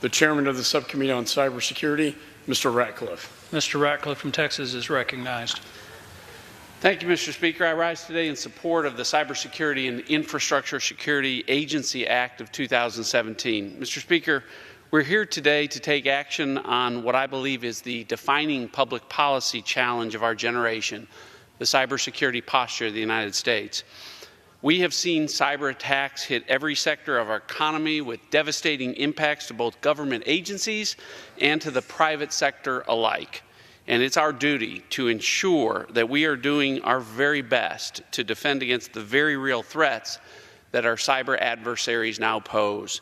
The chairman of the Subcommittee on Cybersecurity, Mr. Ratcliffe. Mr. Ratcliffe from Texas is recognized. Thank you, Mr. Speaker. I rise today in support of the Cybersecurity and Infrastructure Security Agency Act of 2017. Mr. Speaker, we're here today to take action on what I believe is the defining public policy challenge of our generation, the cybersecurity posture of the United States. We have seen cyber attacks hit every sector of our economy with devastating impacts to both government agencies and to the private sector alike. And it's our duty to ensure that we are doing our very best to defend against the very real threats that our cyber adversaries now pose.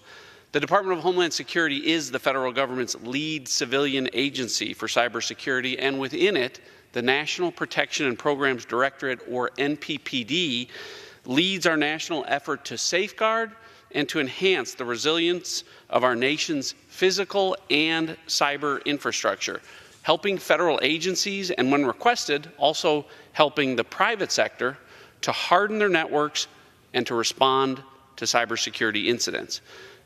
The Department of Homeland Security is the federal government's lead civilian agency for cybersecurity, and within it, the National Protection and Programs Directorate, or NPPD, leads our national effort to safeguard and to enhance the resilience of our nation's physical and cyber infrastructure, helping federal agencies and, when requested, also helping the private sector to harden their networks and to respond to cybersecurity incidents.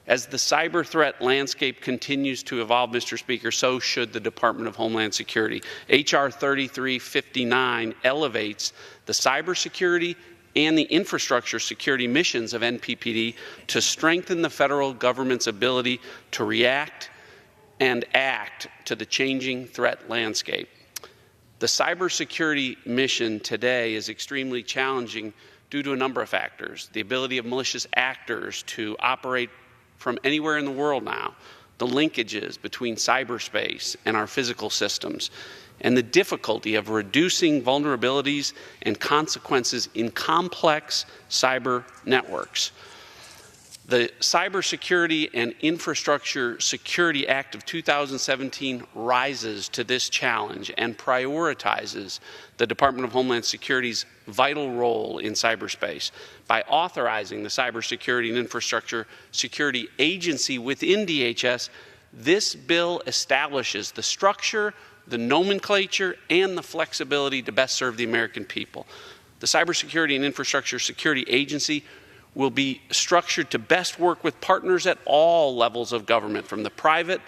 As the cyber threat landscape continues to evolve, Mr. Speaker, so should the Department of Homeland Security. H.R. 3359 elevates the cybersecurity and the infrastructure security missions of NPPD to strengthen the federal government's ability to react and act to the changing threat landscape. The cybersecurity mission today is extremely challenging due to a number of factors. The ability of malicious actors to operate from anywhere in the world now, the linkages between cyberspace and our physical systems, and the difficulty of reducing vulnerabilities and consequences in complex cyber networks. The Cybersecurity and Infrastructure Security Act of 2017 rises to this challenge and prioritizes the Department of Homeland Security's vital role in cyberspace by authorizing the Cybersecurity and Infrastructure Security Agency within DHS. This bill establishes the structure, the nomenclature, and the flexibility to best serve the American people. The Cybersecurity and Infrastructure Security Agency will be structured to best work with partners at all levels of government, from the private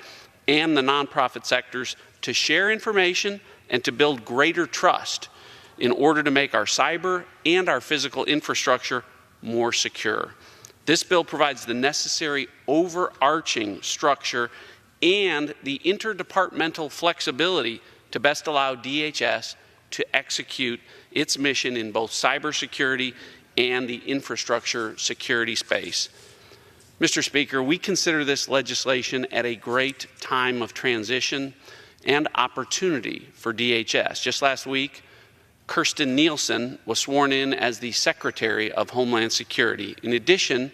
and the nonprofit sectors, to share information and to build greater trust in order to make our cyber and our physical infrastructure more secure. This bill provides the necessary overarching structure and the interdepartmental flexibility to best allow DHS to execute its mission in both cybersecurity and the infrastructure security space. Mr. Speaker, we consider this legislation at a great time of transition and opportunity for DHS. Just last week, Kirstjen Nielsen was sworn in as the Secretary of Homeland Security. In addition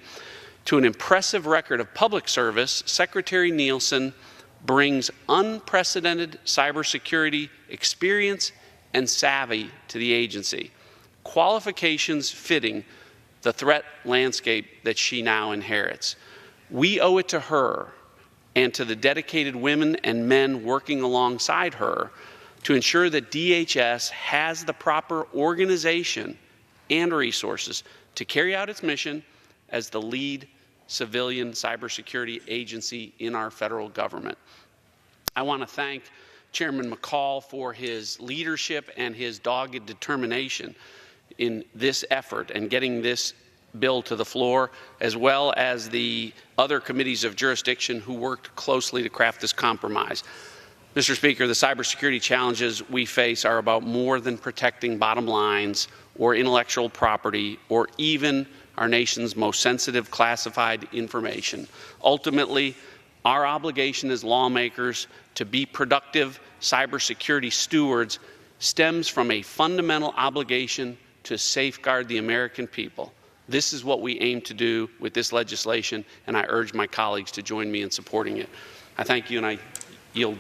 to an impressive record of public service, Secretary Nielsen brings unprecedented cybersecurity experience and savvy to the agency, qualifications fitting the threat landscape that she now inherits. We owe it to her and to the dedicated women and men working alongside her to ensure that DHS has the proper organization and resources to carry out its mission as the lead civilian cybersecurity agency in our federal government. I want to thank Chairman McCall for his leadership and his dogged determination in this effort and getting this bill to the floor, as well as the other committees of jurisdiction who worked closely to craft this compromise. Mr. Speaker, the cybersecurity challenges we face are about more than protecting bottom lines or intellectual property or even our nation's most sensitive classified information. Ultimately, our obligation as lawmakers to be productive cybersecurity stewards stems from a fundamental obligation to safeguard the American people. This is what we aim to do with this legislation, and I urge my colleagues to join me in supporting it. I thank you, and I yield